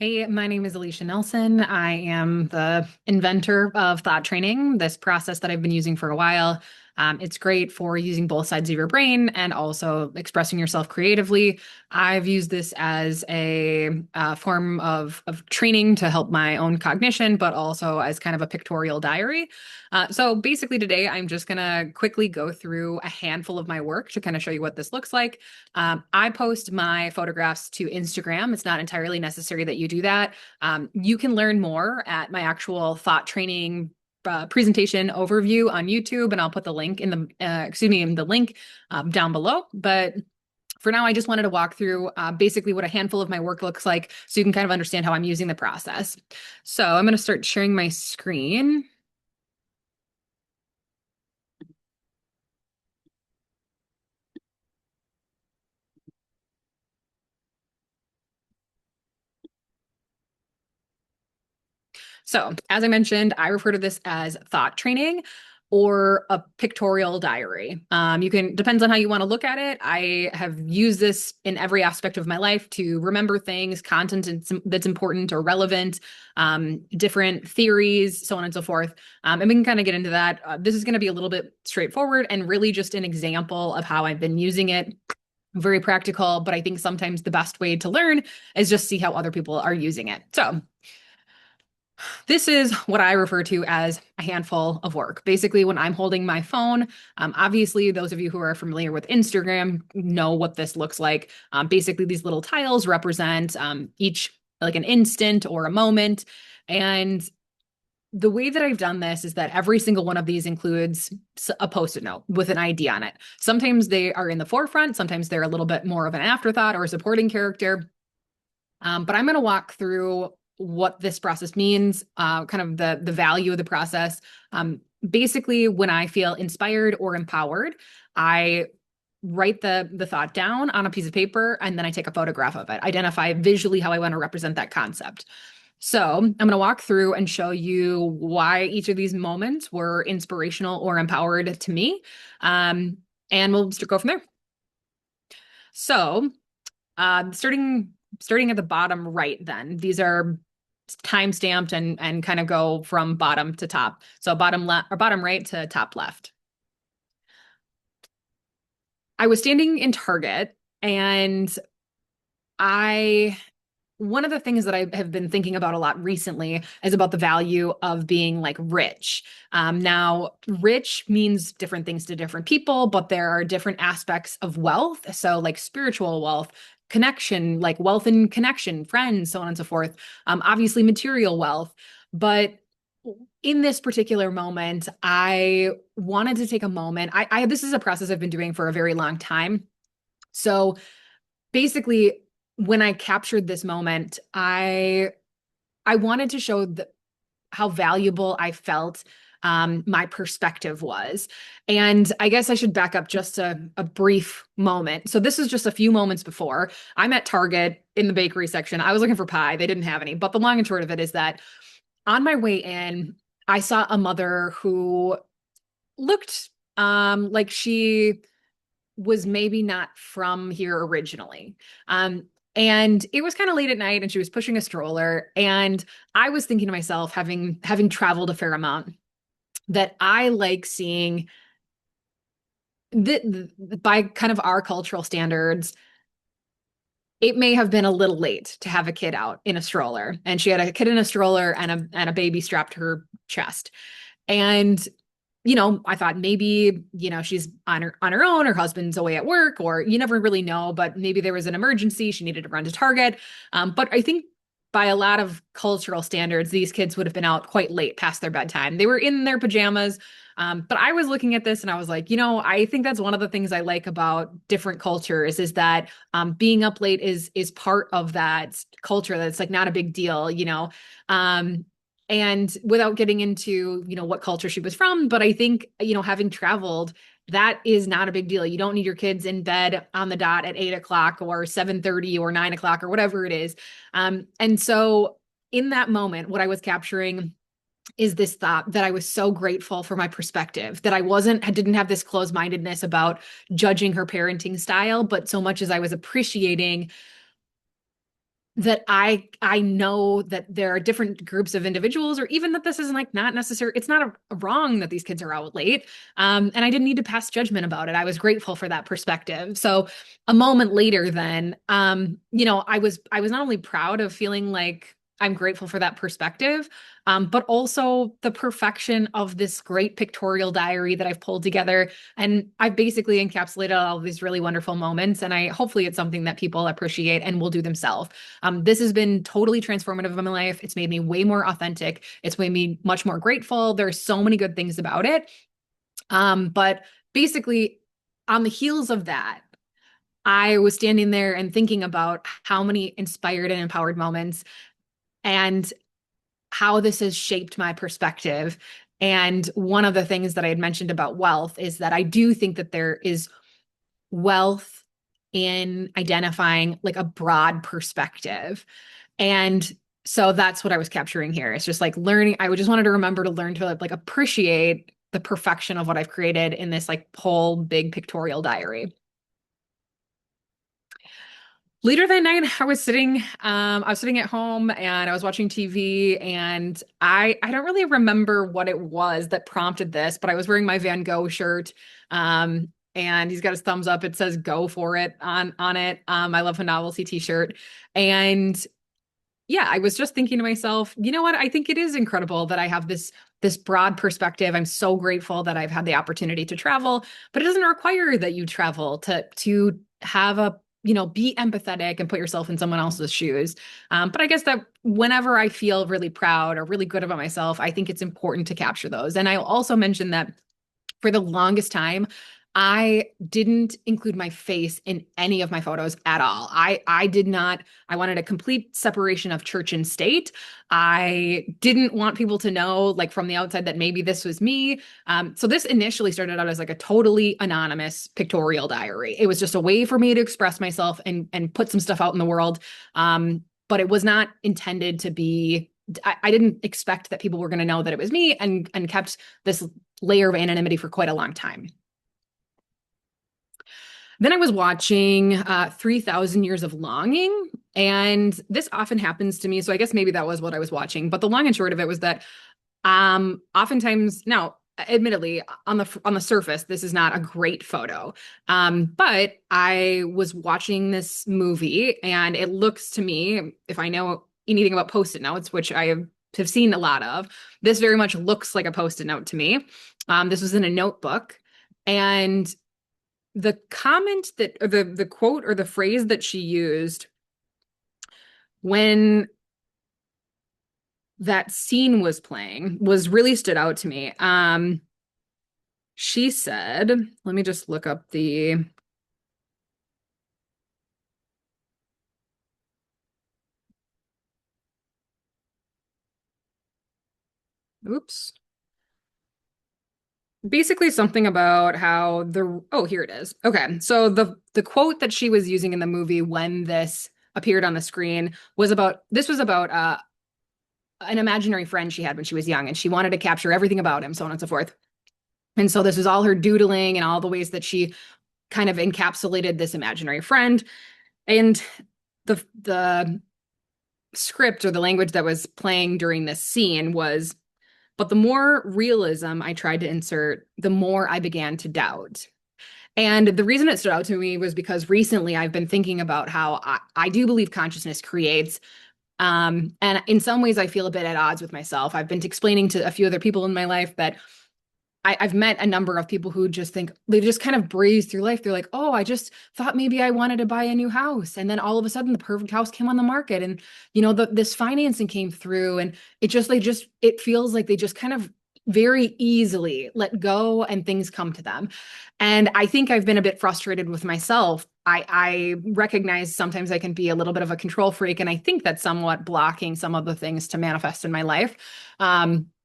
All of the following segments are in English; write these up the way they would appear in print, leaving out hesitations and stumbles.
Hey, my name is Alicia Nelson. I am the inventor of thought training, this process that I've been using for a while. It's great for using both sides of your brain and also expressing yourself creatively. I've used this as a form of training to help my own cognition, but also as kind of a pictorial diary. So basically, today I'm just going to quickly go through a handful of my work to kind of show you what this looks like. I post my photographs to Instagram. It's not entirely necessary that you do that. You can learn more at my actual thought training presentation overview on YouTube, and I'll put the link in the link down below. But for now, I just wanted to walk through basically what a handful of my work looks like so you can kind of understand how I'm using the process. So I'm going to start sharing my screen. So, as I mentioned, I refer to this as thought training or a pictorial diary. You can, depends on how you want to look at it. I have used this in every aspect of my life to remember things, content that's important or relevant, different theories, so on and so forth. And we can kind of get into that. This is going to be a little bit straightforward and really just an example of how I've been using it. Very practical, but I think sometimes the best way to learn is just see how other people are using it. So, this is what I refer to as a handful of work. Basically, when I'm holding my phone, obviously, those of you who are familiar with Instagram know what this looks like. Basically, these little tiles represent each like an instant or a moment. And the way that I've done this is that every single one of these includes a post-it note with an ID on it. Sometimes they are in the forefront, sometimes they're a little bit more of an afterthought or a supporting character. But I'm going to walk through what this process means, kind of the value of the process. Basically, when I feel inspired or empowered, I write the thought down on a piece of paper and then I take a photograph of it, identify visually how I want to represent that concept. So I'm going to walk through and show you why each of these moments were inspirational or empowered to me. And we'll just go from there. So starting at the bottom right, then these are time stamped and kind of go from bottom to top. So bottom left or bottom right to top left. I was standing in Target and I one of the things that I have been thinking about a lot recently is about the value of being like rich. Now, rich means different things to different people, but there are different aspects of wealth. So, like spiritual wealth, connection, like wealth and connection, friends, so on and so forth. Obviously, material wealth. But in this particular moment, I wanted to take a moment. This is a process I've been doing for a very long time. So basically, when I captured this moment, I wanted to show how valuable I felt my perspective was. And I guess I should back up just a brief moment. So this is just a few moments before. I'm at Target in the bakery section. I was looking for pie. They didn't have any. But the long and short of it is that on my way in, I saw a mother who looked like she was maybe not from here originally. And it was kind of late at night and she was pushing a stroller. And I was thinking to myself, having traveled a fair amount, that I like seeing by kind of our cultural standards, it may have been a little late to have a kid out in a stroller. And she had a kid in a stroller and a baby strapped to her chest. And I thought maybe, she's on her own, her husband's away at work, or you never really know, but maybe there was an emergency. She needed to run to Target. But I think by a lot of cultural standards, these kids would have been out quite late past their bedtime. They were in their pajamas. But I was looking at this and I was like, I think that's one of the things I like about different cultures is that being up late is part of that culture. That's like not a big deal. And without getting into, what culture she was from, but I think, having traveled, that is not a big deal. You don't need your kids in bed on the dot at 8 o'clock or 7:30 or 9 o'clock or whatever it is. And so in that moment, what I was capturing is this thought that I was so grateful for my perspective, that I didn't have this closed-mindedness about judging her parenting style, but so much as I was appreciating that I know that there are different groups of individuals, or even that this is like not necessary. It's not a wrong that these kids are out late. And I didn't need to pass judgment about it. I was grateful for that perspective. So a moment later, then, I was not only proud of feeling like I'm grateful for that perspective, but also the perfection of this great pictorial diary that I've pulled together. And I've basically encapsulated all these really wonderful moments. And hopefully it's something that people appreciate and will do themselves. This has been totally transformative in my life. It's made me way more authentic. It's made me much more grateful. There's so many good things about it. But basically, on the heels of that, I was standing there and thinking about how many inspired and empowered moments and how this has shaped my perspective. And one of the things that I had mentioned about wealth is that I do think that there is wealth in identifying like a broad perspective. And so that's what I was capturing here. It's just like learning. I just wanted to remember to learn to like appreciate the perfection of what I've created in this like whole big pictorial diary. Later that night, I was sitting at home and I was watching TV, and I don't really remember what it was that prompted this, but I was wearing my Van Gogh shirt. And he's got his thumbs up. It says "Go for it" on it. I love a novelty t-shirt. And yeah, I was just thinking to myself, you know what? I think it is incredible that I have this broad perspective. I'm so grateful that I've had the opportunity to travel, but it doesn't require that you travel to have be empathetic and put yourself in someone else's shoes. But I guess that whenever I feel really proud or really good about myself, I think it's important to capture those. And I also mentioned that for the longest time, I didn't include my face in any of my photos at all. I did not. I wanted a complete separation of church and state. I didn't want people to know, like from the outside, that maybe this was me. So this initially started out as like a totally anonymous pictorial diary. It was just a way for me to express myself and put some stuff out in the world. But it was not intended to be. I didn't expect that people were going to know that it was me, and kept this layer of anonymity for quite a long time. Then I was watching 3,000 Years of Longing, and this often happens to me. So I guess maybe that was what I was watching. But the long and short of it was that oftentimes, now, admittedly, on the surface, this is not a great photo. But I was watching this movie, and it looks to me, if I know anything about Post-it notes, which I have seen a lot of, this very much looks like a Post-it note to me. This was in a notebook, and the comment that, or the quote or the phrase that she used when that scene was playing was really stood out to me. She said, let me just look up the, oops. Basically something about how oh, here it is. Okay. So the quote that she was using in the movie when this appeared on the screen was about an imaginary friend she had when she was young, and she wanted to capture everything about him, so on and so forth. And so this was all her doodling and all the ways that she kind of encapsulated this imaginary friend. And the script or the language that was playing during this scene was, but the more realism I tried to insert, the more I began to doubt. And the reason it stood out to me was because recently I've been thinking about how I do believe consciousness creates. And in some ways, I feel a bit at odds with myself. I've been explaining to a few other people in my life that I've met a number of people who just think they just kind of breeze through life. They're like, oh, I just thought maybe I wanted to buy a new house. And then all of a sudden the perfect house came on the market, and, this financing came through, and it feels like they just kind of very easily let go and things come to them. And I think I've been a bit frustrated with myself. I recognize sometimes I can be a little bit of a control freak, and I think that's somewhat blocking some of the things to manifest in my life.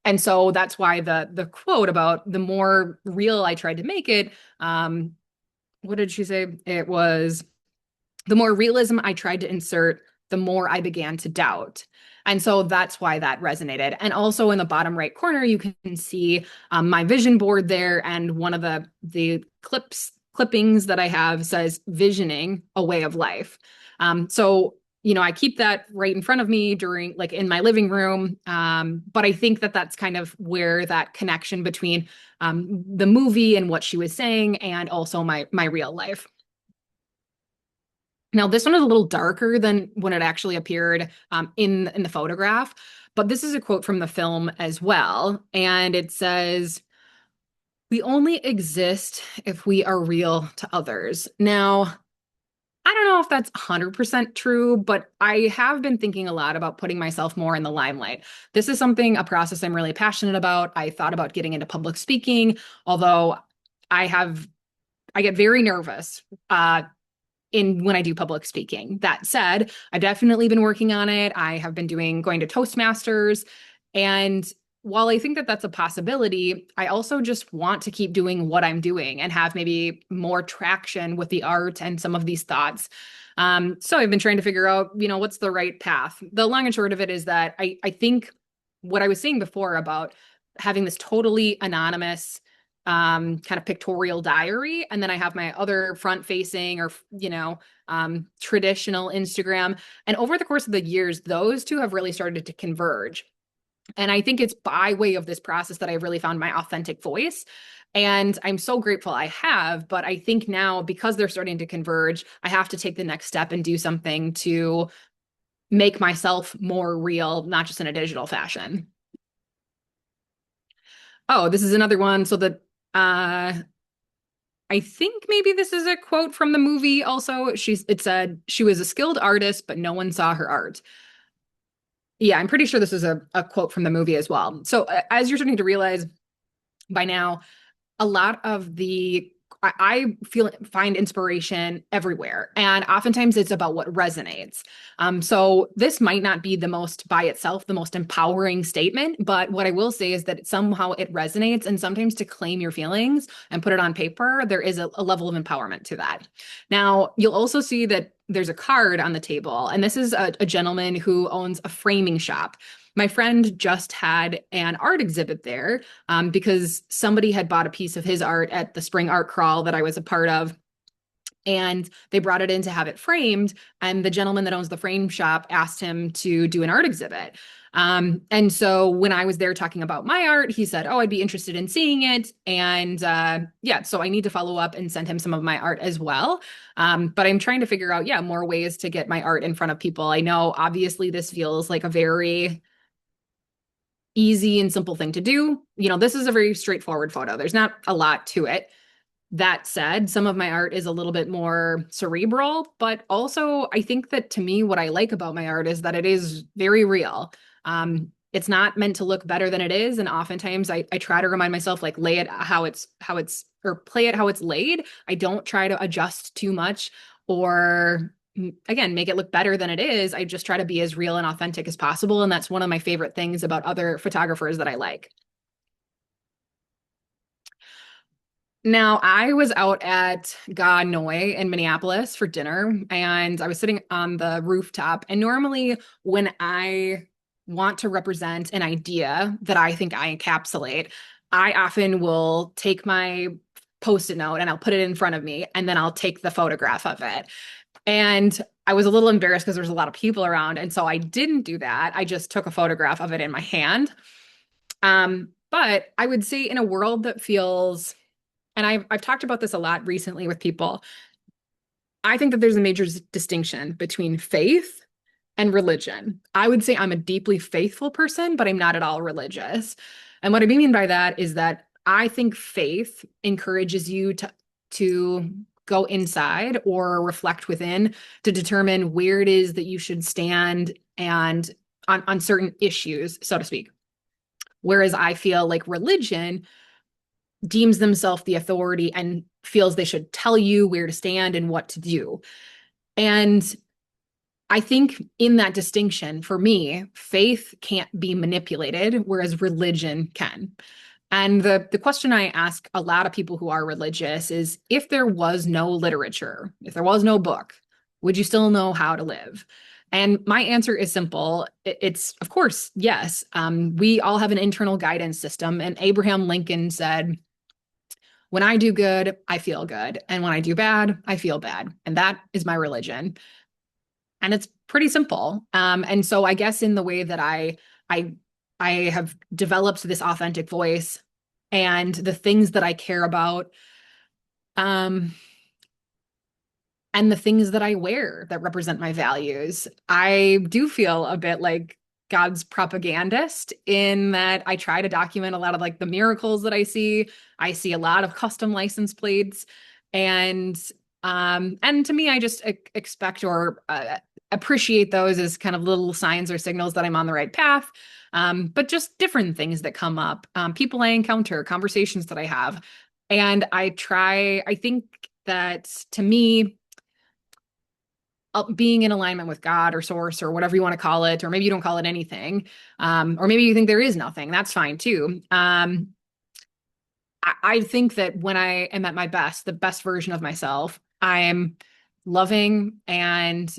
And so that's why the quote about the more real I tried to make it, what did she say? It was the more realism I tried to insert, the more I began to doubt. And so that's why that resonated. And also in the bottom right corner, you can see my vision board there. And one of the clippings that I have says visioning a way of life. So I keep that right in front of me during like in my living room. But I think that that's kind of where that connection between the movie and what she was saying and also my real life. Now, this one is a little darker than when it actually appeared in the photograph, but this is a quote from the film as well, and it says, "We only exist if we are real to others." Now, I don't know if that's 100% true, but I have been thinking a lot about putting myself more in the limelight. This is something, a process I'm really passionate about. I thought about getting into public speaking, although I have, I get very nervous in when I do public speaking. That said, I've definitely been working on it. I have been going to Toastmasters. And while I think that that's a possibility, I also just want to keep doing what I'm doing and have maybe more traction with the art and some of these thoughts. So I've been trying to figure out, what's the right path. The long and short of it is that I think what I was saying before about having this totally anonymous kind of pictorial diary. And then I have my other front facing or, traditional Instagram. And over the course of the years, those two have really started to converge. And I think it's by way of this process that I really found my authentic voice. And I'm so grateful I have. But I think now, because they're starting to converge, I have to take the next step and do something to make myself more real, not just in a digital fashion. Oh, this is another one. So that I think maybe this is a quote from the movie also. It said she was a skilled artist, but no one saw her art. Yeah, I'm pretty sure this is a quote from the movie as well. So as you're starting to realize by now, a lot of I feel find inspiration everywhere, and oftentimes it's about what resonates. So this might not be the most by itself the most empowering statement, but what I will say is that somehow it resonates, and sometimes to claim your feelings and put it on paper, there is a level of empowerment to that. Now, you'll also see that there's a card on the table, and this is a gentleman who owns a framing shop. My friend just had an art exhibit there because somebody had bought a piece of his art at the spring art crawl that I was a part of. And they brought it in to have it framed. And the gentleman that owns the frame shop asked him to do an art exhibit. And so when I was there talking about my art, he said, "Oh, I'd be interested in seeing it." And yeah, so I need to follow up and send him some of my art as well. But I'm trying to figure out, yeah, more ways to get my art in front of people. I know obviously this feels like a very easy and simple thing to do. This is a very straightforward photo. There's not a lot to it. That said, some of my art is a little bit more cerebral, but also I think that to me, what I like about my art is that it is very real. It's not meant to look better than it is. And oftentimes I try to remind myself, like, lay it or play it how it's laid. I don't try to adjust too much or again, make it look better than it is. I just try to be as real and authentic as possible. And that's one of my favorite things about other photographers that I like. Now, I was out at Ga Noi in Minneapolis for dinner, and I was sitting on the rooftop. And normally, when I want to represent an idea that I think I encapsulate, I often will take my post-it note and I'll put it in front of me, and then I'll take the photograph of it. And I was a little embarrassed because there's a lot of people around. And so I didn't do that. I just took a photograph of it in my hand. But I would say in a world that feels, and I've talked about this a lot recently with people, I think that there's a major distinction between faith and religion. I would say I'm a deeply faithful person, but I'm not at all religious. And what I mean by that is that I think faith encourages you to go inside or reflect within to determine where it is that you should stand and on certain issues, so to speak. Whereas I feel like religion deems themselves the authority and feels they should tell you where to stand and what to do. And I think in that distinction, for me, faith can't be manipulated, whereas religion can. And the question I ask a lot of people who are religious is, if there was no literature, if there was no book, would you still know how to live? And my answer is simple. It's, of course, yes. We all have an internal guidance system. And Abraham Lincoln said, "When I do good, I feel good. And when I do bad, I feel bad." And that is my religion. and it's pretty simple. And so I guess in the way that I I have developed this authentic voice and the things that I care about, um, and the things that I wear that represent my values, I do feel a bit like God's propagandist in that I try to document a lot of like the miracles that I see. I see a lot of custom license plates, and and to me, I just expect or appreciate those as kind of little signs or signals that I'm on the right path. But just different things that come up, people I encounter, conversations that I have, and I try. I think that to me being in alignment with God or source or whatever you want to call it, or maybe you don't call it anything, or maybe you think there is nothing, that's fine too. I think that when I am at my best, the best version of myself, I'm loving and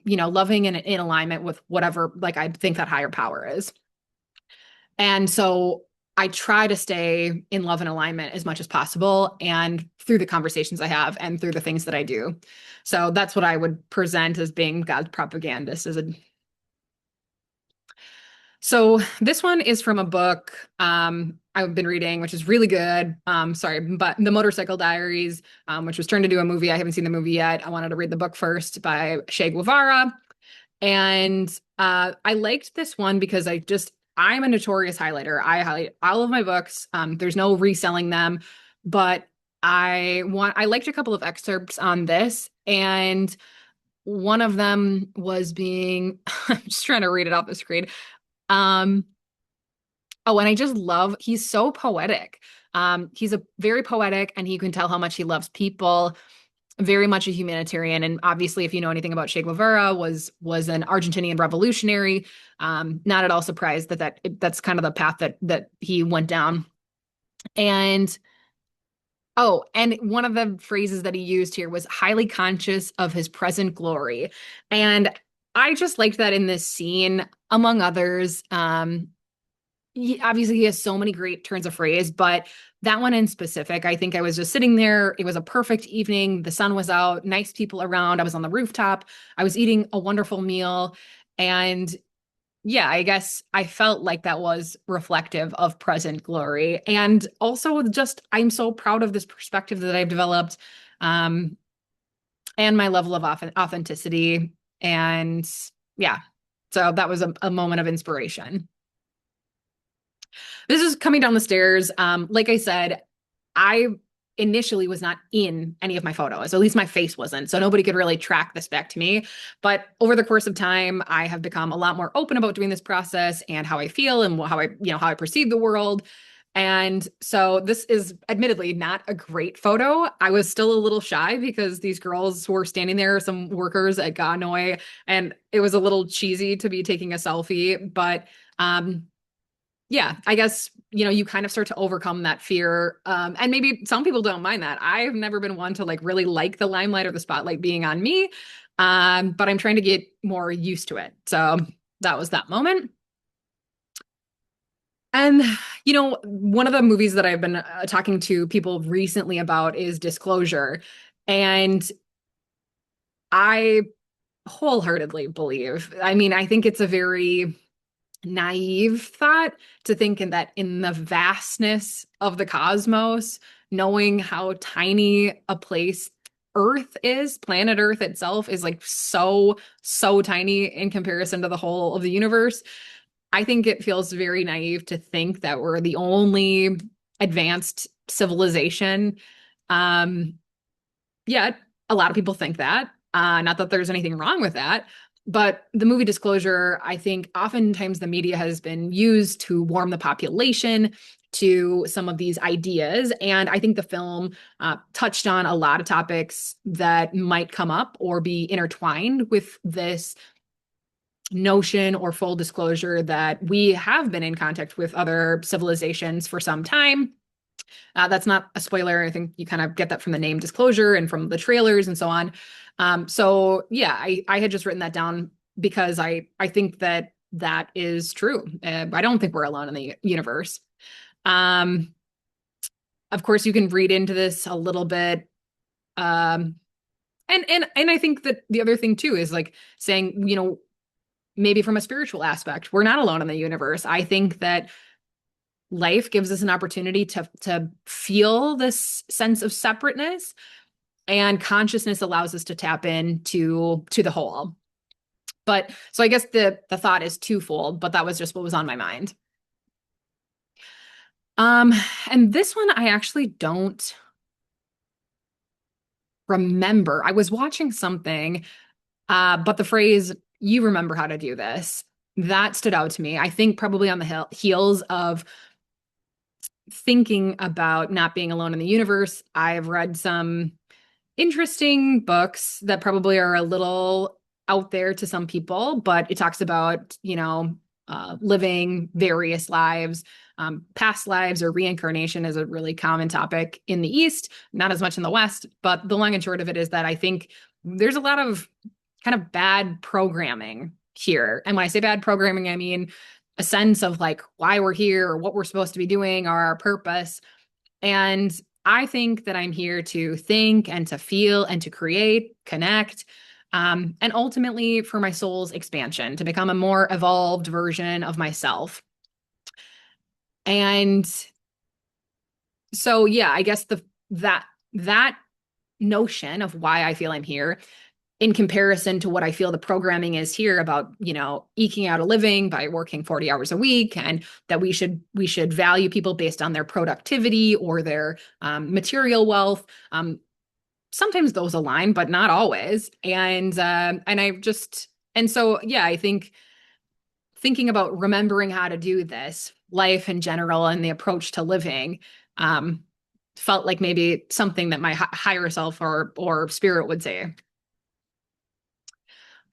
loving and in alignment with whatever, like I think that higher power is. And so I try to stay in love and alignment as much as possible and through the conversations I have and through the things that I do. So that's what I would present as being God's propagandist as a so this one is from a book I've been reading, which is really good. Sorry, but The Motorcycle Diaries, which was turned into a movie. I haven't seen the movie yet. I wanted to read the book first by Che Guevara. And I liked this one because I'm a notorious highlighter. I highlight all of my books. There's no reselling them, but I liked a couple of excerpts on this, and one of them was being I'm just trying to read it off the screen. Um, oh, and I just love he's so poetic. He's a very poetic, and you can tell how much he loves people, very much a humanitarian. And obviously, if you know anything about Che Guevara, was an Argentinian revolutionary. Not at all surprised that's kind of the path that he went down. And oh, and one of the phrases that he used here was highly conscious of his present glory. And I just liked that in this scene, among others. Obviously he has so many great turns of phrase, but that one in specific, I think I was just sitting there. It was a perfect evening. The sun was out, nice people around. I was on the rooftop. I was eating a wonderful meal. And yeah, I guess I felt like that was reflective of present glory. And also just I'm so proud of this perspective that I've developed, um, and my level of authenticity. And yeah, so that was a moment of inspiration. This is coming down the stairs. Like I said, I initially was not in any of my photos, or at least my face wasn't. So nobody could really track this back to me. But over the course of time, I have become a lot more open about doing this process and how I feel and how I perceive the world. And so this is admittedly not a great photo. I was still a little shy because these girls who were standing there, some workers at Ganoy, and it was a little cheesy to be taking a selfie. But yeah, I guess, you kind of start to overcome that fear. And maybe some people don't mind that. I've never been one to like really like the limelight or the spotlight being on me. But I'm trying to get more used to it. So that was that moment. And, one of the movies that I've been talking to people recently about is Disclosure. And I wholeheartedly believe, I mean, I think it's a very naive thought to think that in the vastness of the cosmos, knowing how tiny a place Earth is, planet Earth itself is like so, so tiny in comparison to the whole of the universe. I think it feels very naive to think that we're the only advanced civilization. Um, Yet, a lot of people think that. Not that there's anything wrong with that, but the movie Disclosure, I think oftentimes the media has been used to warm the population to some of these ideas. And I think the film touched on a lot of topics that might come up or be intertwined with this notion or full disclosure that we have been in contact with other civilizations for some time. That's not a spoiler. I think you kind of get that from the name Disclosure and from the trailers and so on. So yeah, I had just written that down because I think that is true. I don't think we're alone in the universe. Um, of course, you can read into this a little bit. Um, And I think that the other thing too is like saying, maybe from a spiritual aspect, we're not alone in the universe. I think that life gives us an opportunity to feel this sense of separateness, and consciousness allows us to tap into the whole. But so I guess the thought is twofold, but that was just what was on my mind. Um, and this one I actually don't remember. I was watching something, but the phrase, you remember how to do this, that stood out to me. I think probably on the heels of thinking about not being alone in the universe. I've read some interesting books that probably are a little out there to some people, but it talks about, living various lives. Past lives or reincarnation is a really common topic in the East, not as much in the West. But the long and short of it is that I think there's a lot of kind of bad programming here. And when I say bad programming, I mean a sense of like why we're here or what we're supposed to be doing or our purpose. And I think that I'm here to think and to feel and to create, connect, and ultimately for my soul's expansion, to become a more evolved version of myself. And so, yeah, I guess that notion of why I feel I'm here in comparison to what I feel the programming is here about, eking out a living by working 40 hours a week, and that we should value people based on their productivity or their material wealth. Sometimes those align, but not always. And so yeah, I think thinking about remembering how to do this, life in general, and the approach to living, um, felt like maybe something that my higher self or spirit would say.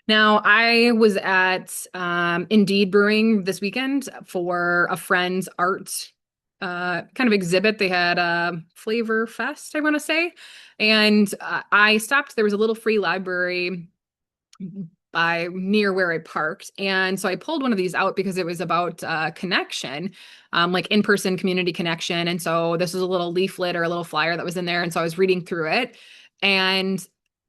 Now, I was at Indeed Brewing this weekend for a friend's art kind of exhibit. They had a Flavor Fest, I want to say. And I stopped. There was a little free library by near where I parked. And so I pulled one of these out because it was about connection, like in-person community connection. And so this was a little leaflet or a little flyer that was in there. And so I was reading through it. And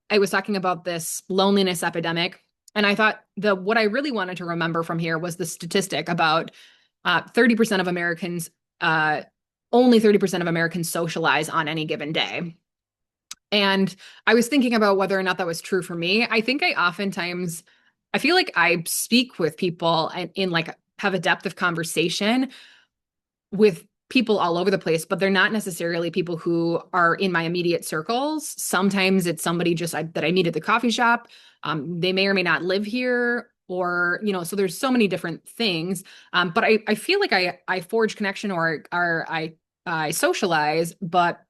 I was talking about this loneliness epidemic. And I thought what I really wanted to remember from here was the statistic about 30% of Americans, only 30% of Americans socialize on any given day. And I was thinking about whether or not that was true for me. I think I feel like I speak with people and in like have a depth of conversation with people all over the place, but they're not necessarily people who are in my immediate circles. Sometimes it's somebody that I meet at the coffee shop. They may or may not live here, or, so there's so many different things. But I feel like I forge connection or I socialize, but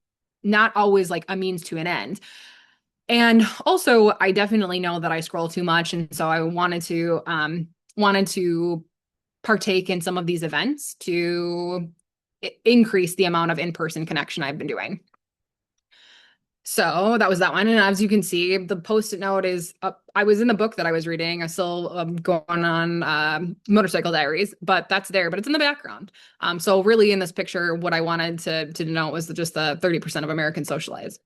not always like a means to an end. And also, I definitely know that I scroll too much, and so I wanted to partake in some of these events to increase the amount of in-person connection I've been doing. So that was that one. And as you can see, the post-it note is up. I was in the book that I was reading. I still going on motorcycle diaries, but that's there, but it's in the background. So really in this picture, what I wanted to note was just the 30% of Americans socialize.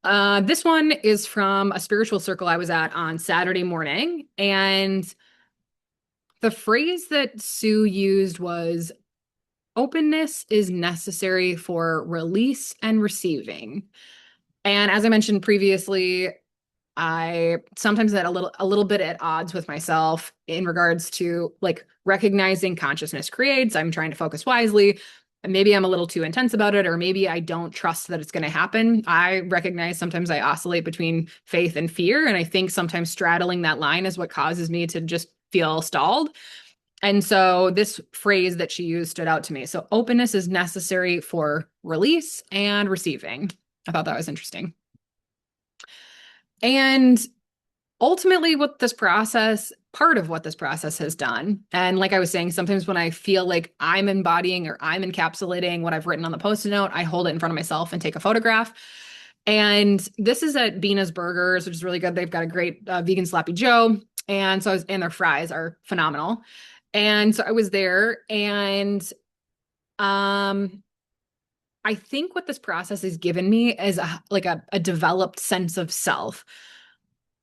This one is from a spiritual circle I was at on Saturday morning. And the phrase that Sue used was, openness is necessary for release and receiving. And as I mentioned previously, I sometimes at a little bit at odds with myself in regards to like recognizing consciousness creates. I'm trying to focus wisely. And maybe I'm a little too intense about it, or maybe I don't trust that it's going to happen. I recognize sometimes I oscillate between faith and fear. And I think sometimes straddling that line is what causes me to just feel stalled. And so this phrase that she used stood out to me. So openness is necessary for release and receiving. I thought that was interesting. And ultimately, part of what this process has done, and like I was saying, sometimes when I feel like I'm embodying or I'm encapsulating what I've written on the post-it note, I hold it in front of myself and take a photograph. And this is at Bina's Burgers, which is really good. They've got a great vegan sloppy Joe. And their fries are phenomenal. And so I was there, and um I think what this process has given me is a developed sense of self.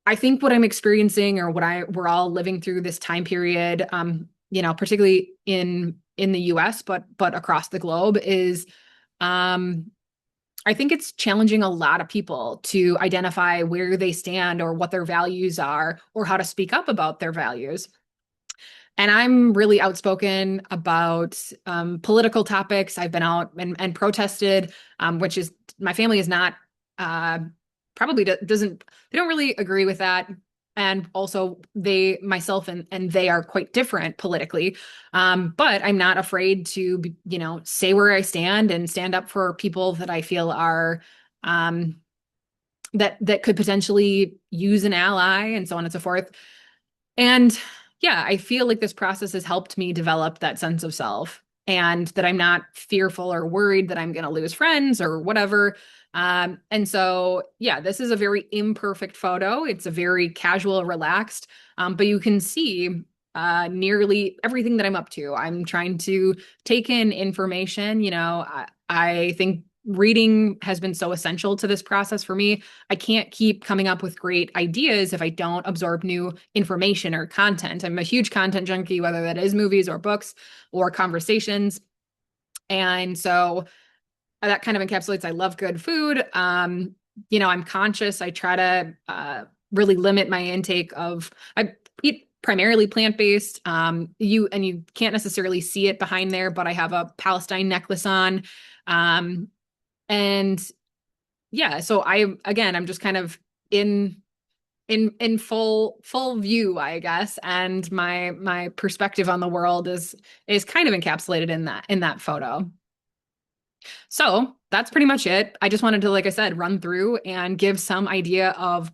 I think what I'm experiencing or we're all living through this time period, particularly in the US, but across the globe is um I think it's challenging a lot of people to identify where they stand or what their values are or how to speak up about their values. And I'm really outspoken about political topics. I've been out and protested, which is my family is not uh, probably doesn't they don't really agree with that. And also myself and they are quite different politically. But I'm not afraid to, say where I stand and stand up for people that I feel are um, that could potentially use an ally and so on and so forth. And yeah, I feel like this process has helped me develop that sense of self and that I'm not fearful or worried that I'm going to lose friends or whatever. And so, yeah, this is a very imperfect photo. It's a very casual, relaxed, but you can see nearly everything that I'm up to. I'm trying to take in information. I think reading has been so essential to this process for me. I can't keep coming up with great ideas if I don't absorb new information or content. I'm a huge content junkie, whether that is movies or books or conversations. And so that kind of encapsulates I love good food. I'm conscious. I try to really limit my intake of I eat primarily plant-based. You can't necessarily see it behind there, but I have a Palestine necklace on. And yeah, so I'm just kind of in in full view, I guess, and my perspective on the world is kind of encapsulated in that photo. So that's pretty much it. I just wanted to, like I said, run through and give some idea of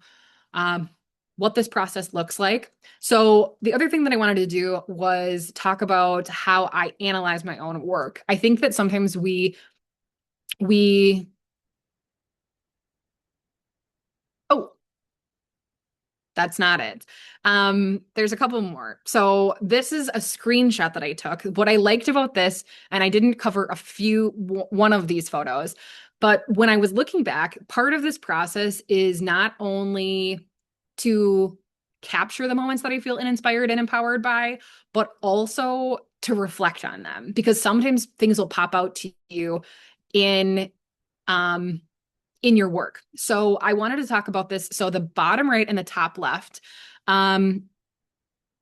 um, what this process looks like. So the other thing that I wanted to do was talk about how I analyze my own work. I think that sometimes we oh, that's not it. There's a couple more. So this is a screenshot that I took. What I liked about this, and I didn't cover one of these photos, but when I was looking back, part of this process is not only to capture the moments that I feel inspired and empowered by, but also to reflect on them because sometimes things will pop out to you in um in your work. So I wanted to talk about this. So the bottom right and the top left, um,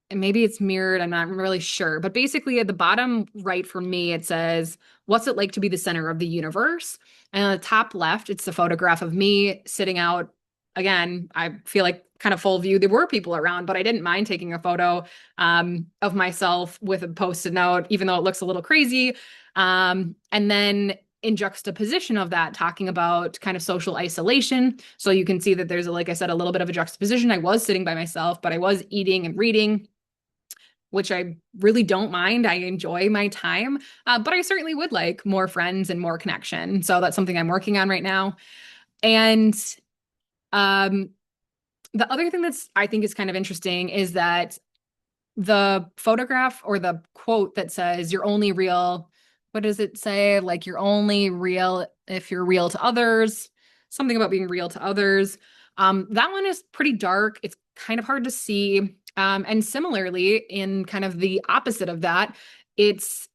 and maybe it's mirrored, I'm not really sure, but basically at the bottom right for me, it says, "What's it like to be the center of the universe?" And on the top left, it's the photograph of me sitting out. Again, I feel like kind of full view. There were people around, but I didn't mind taking a photo of myself with a post-it note, even though it looks a little crazy. And then in juxtaposition of that, talking about kind of social isolation. So you can see that there's, like I said, a little bit of a juxtaposition. I was sitting by myself, but I was eating and reading, which I really don't mind. I enjoy my time, but I certainly would like more friends and more connection. So that's something I'm working on right now. And um, the other thing that's I think is kind of interesting is that the photograph or the quote that says you're only real, what does it say? Like you're only real if you're real to others, something about being real to others. That one is pretty dark. It's kind of hard to see. And similarly, in kind of the opposite of that, it's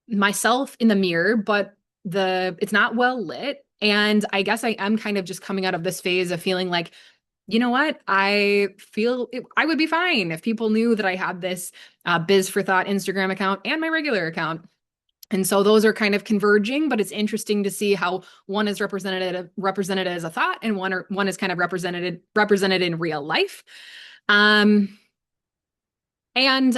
myself in the mirror, but it's not well lit. And I guess I am kind of just coming out of this phase of feeling like, you know what? I would be fine if people knew that I had this Biz for Thought Instagram account and my regular account. And so those are kind of converging, but it's interesting to see how one is represented as a thought and one is kind of represented in real life. Um, and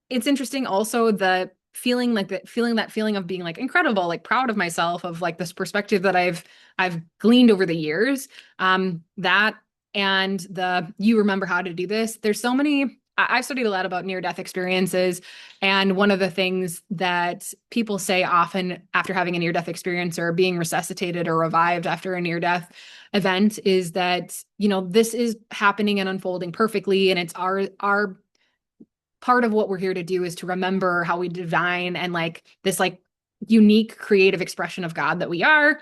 it's interesting also the feeling of being like incredible, like proud of myself, of like this perspective that I've gleaned over the years. That and the you remember how to do this. There's so many. I've studied a lot about near-death experiences, and one of the things that people say often after having a near-death experience or being resuscitated or revived after a near-death event is that, this is happening and unfolding perfectly, and it's our part of what we're here to do is to remember how we divine and like this like unique creative expression of God that we are.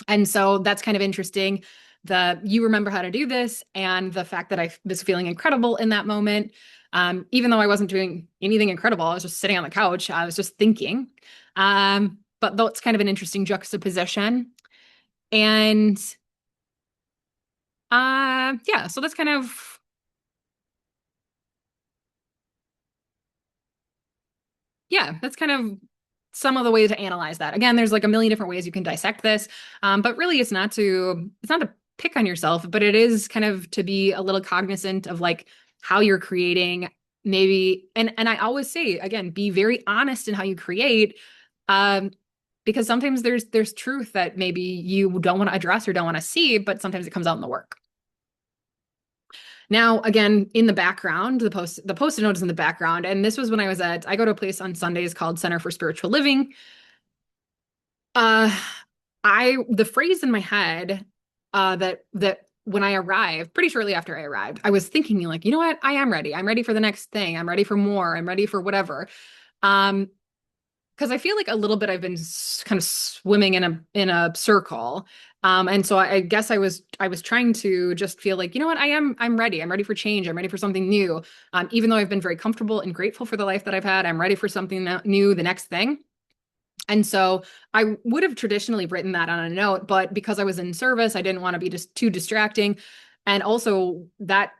And so that's kind of interesting. The you remember how to do this, and the fact that I was feeling incredible in that moment. Even though I wasn't doing anything incredible, I was just sitting on the couch. I was just thinking. But that's kind of an interesting juxtaposition. And yeah, so that's kind of that's kind of some of the ways to analyze that. Again, there's like a million different ways you can dissect this, but really, it's not to pick on yourself, but it is kind of to be a little cognizant of like how you're creating, maybe. And I always say again, be very honest in how you create, um, because sometimes there's truth that maybe you don't want to address or don't want to see, but sometimes it comes out in the work. Now, again, in the background, the post-it note is in the background. And this was when I go to a place on Sundays called Center for Spiritual Living. Uh, the phrase in my head, that when I arrived, pretty shortly after I arrived, I was thinking like, you know what? I am ready. I'm ready for the next thing. I'm ready for more. I'm ready for whatever. Um, because I feel like a little bit I've been kind of swimming in a circle. And so I guess I was trying to just feel like, you know what, I'm ready. I'm ready for change. I'm ready for something new. Even though I've been very comfortable and grateful for the life that I've had, I'm ready for something new, the next thing. And so I would have traditionally written that on a note, but because I was in service, I didn't want to be just too distracting. And also that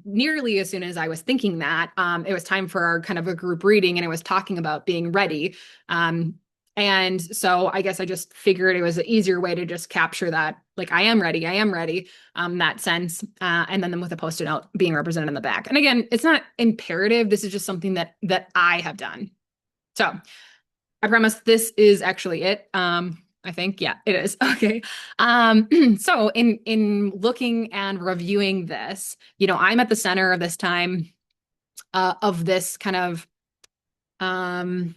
nearly as soon as I was thinking that, it was time for our kind of a group reading, and it was talking about being ready. And so I guess I just figured it was an easier way to just capture that, like, I am ready, that sense. And then with a post-it note being represented in the back. And again, it's not imperative. This is just something that I have done. So I promise this is actually it. I think, yeah, it is. Okay. So in looking and reviewing this, I'm at the center of this time, of this kind of, um,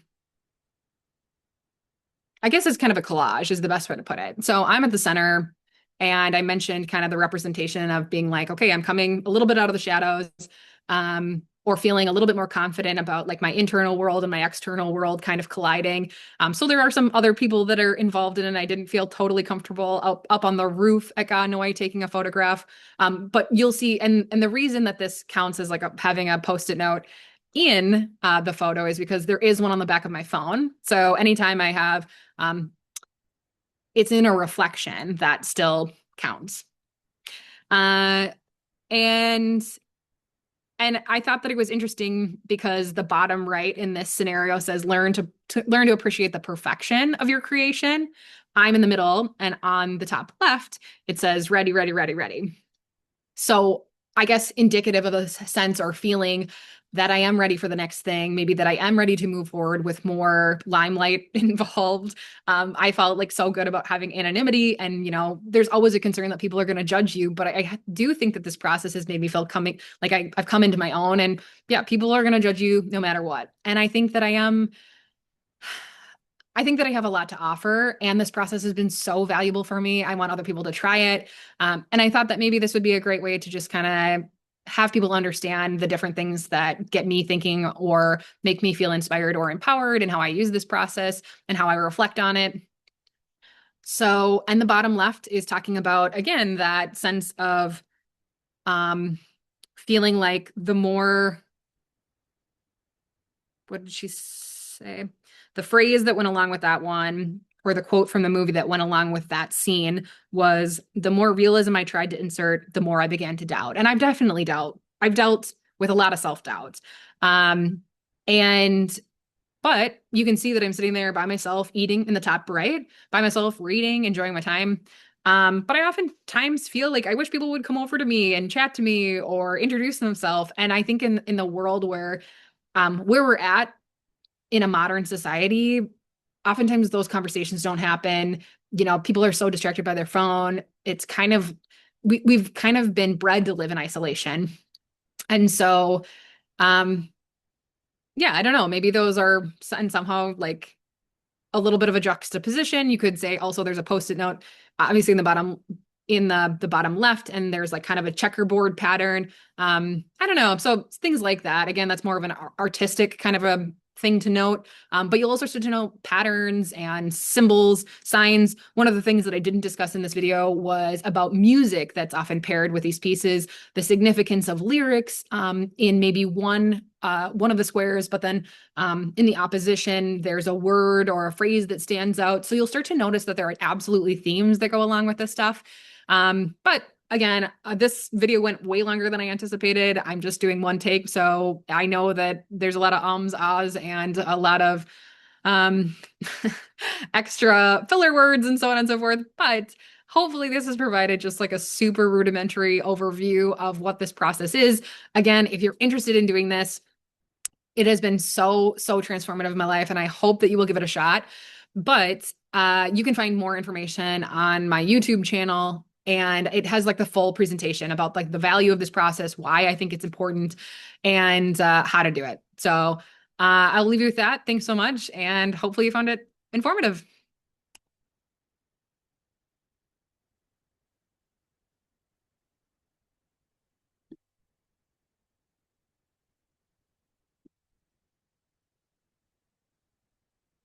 I guess it's kind of a collage is the best way to put it. So I'm at the center, and I mentioned kind of the representation of being like, okay, I'm coming a little bit out of the shadows, or feeling a little bit more confident about like my internal world and my external world kind of colliding. So there are some other people that are involved in it. I didn't feel totally comfortable up on the roof at Ganoi taking a photograph. But you'll see, and the reason that this counts as like having a post-it note in the photo is because there is one on the back of my phone. So anytime I have, it's in a reflection that still counts. Uh, and and I thought that it was interesting because the bottom right in this scenario says learn to appreciate the perfection of your creation. I'm in the middle, and on the top left it says ready, ready, ready, ready. So I guess indicative of a sense or feeling that I am ready for the next thing, maybe that I am ready to move forward with more limelight involved. I felt like so good about having anonymity, and there's always a concern that people are going to judge you, but I do think that this process has made me feel coming like I've come into my own, and yeah, people are going to judge you no matter what. And I think that I have a lot to offer, and this process has been so valuable for me. I want other people to try it. And I thought that maybe this would be a great way to just kind of have people understand the different things that get me thinking or make me feel inspired or empowered, and how I use this process and how I reflect on it. So, and the bottom left is talking about, again, that sense of um, feeling like the more, what did she say? The phrase that went along with that one, or the quote from the movie that went along with that scene, was the more realism I tried to insert, the more I began to doubt. And I've dealt with a lot of self-doubt. Um, and but you can see that I'm sitting there by myself, eating in the top right, by myself, reading, enjoying my time. But I oftentimes feel like I wish people would come over to me and chat to me or introduce themselves. And I think in the world where we're at in a modern society, oftentimes those conversations don't happen. People are so distracted by their phone. It's kind of, we've kind of been bred to live in isolation. And so, um, yeah, I don't know. Maybe those are and somehow like a little bit of a juxtaposition. You could say also there's a post-it note, obviously in the bottom left, and there's like kind of a checkerboard pattern. I don't know. So things like that. Again, that's more of an artistic kind of a thing to note. But you'll also start to know patterns and symbols, signs. One of the things that I didn't discuss in this video was about music that's often paired with these pieces, the significance of lyrics in maybe one of the squares, but then in the opposition, there's a word or a phrase that stands out. So you'll start to notice that there are absolutely themes that go along with this stuff. But again, this video went way longer than I anticipated. I'm just doing one take, so I know that there's a lot of ums, ahs, and a lot of um, extra filler words and so on and so forth. But hopefully this has provided just like a super rudimentary overview of what this process is. Again, if you're interested in doing this, it has been so transformative in my life, and I hope that you will give it a shot. But you can find more information on my YouTube channel, and it has like the full presentation about like the value of this process, why I think it's important, and how to do it. So I'll leave you with that. Thanks so much, and hopefully you found it informative.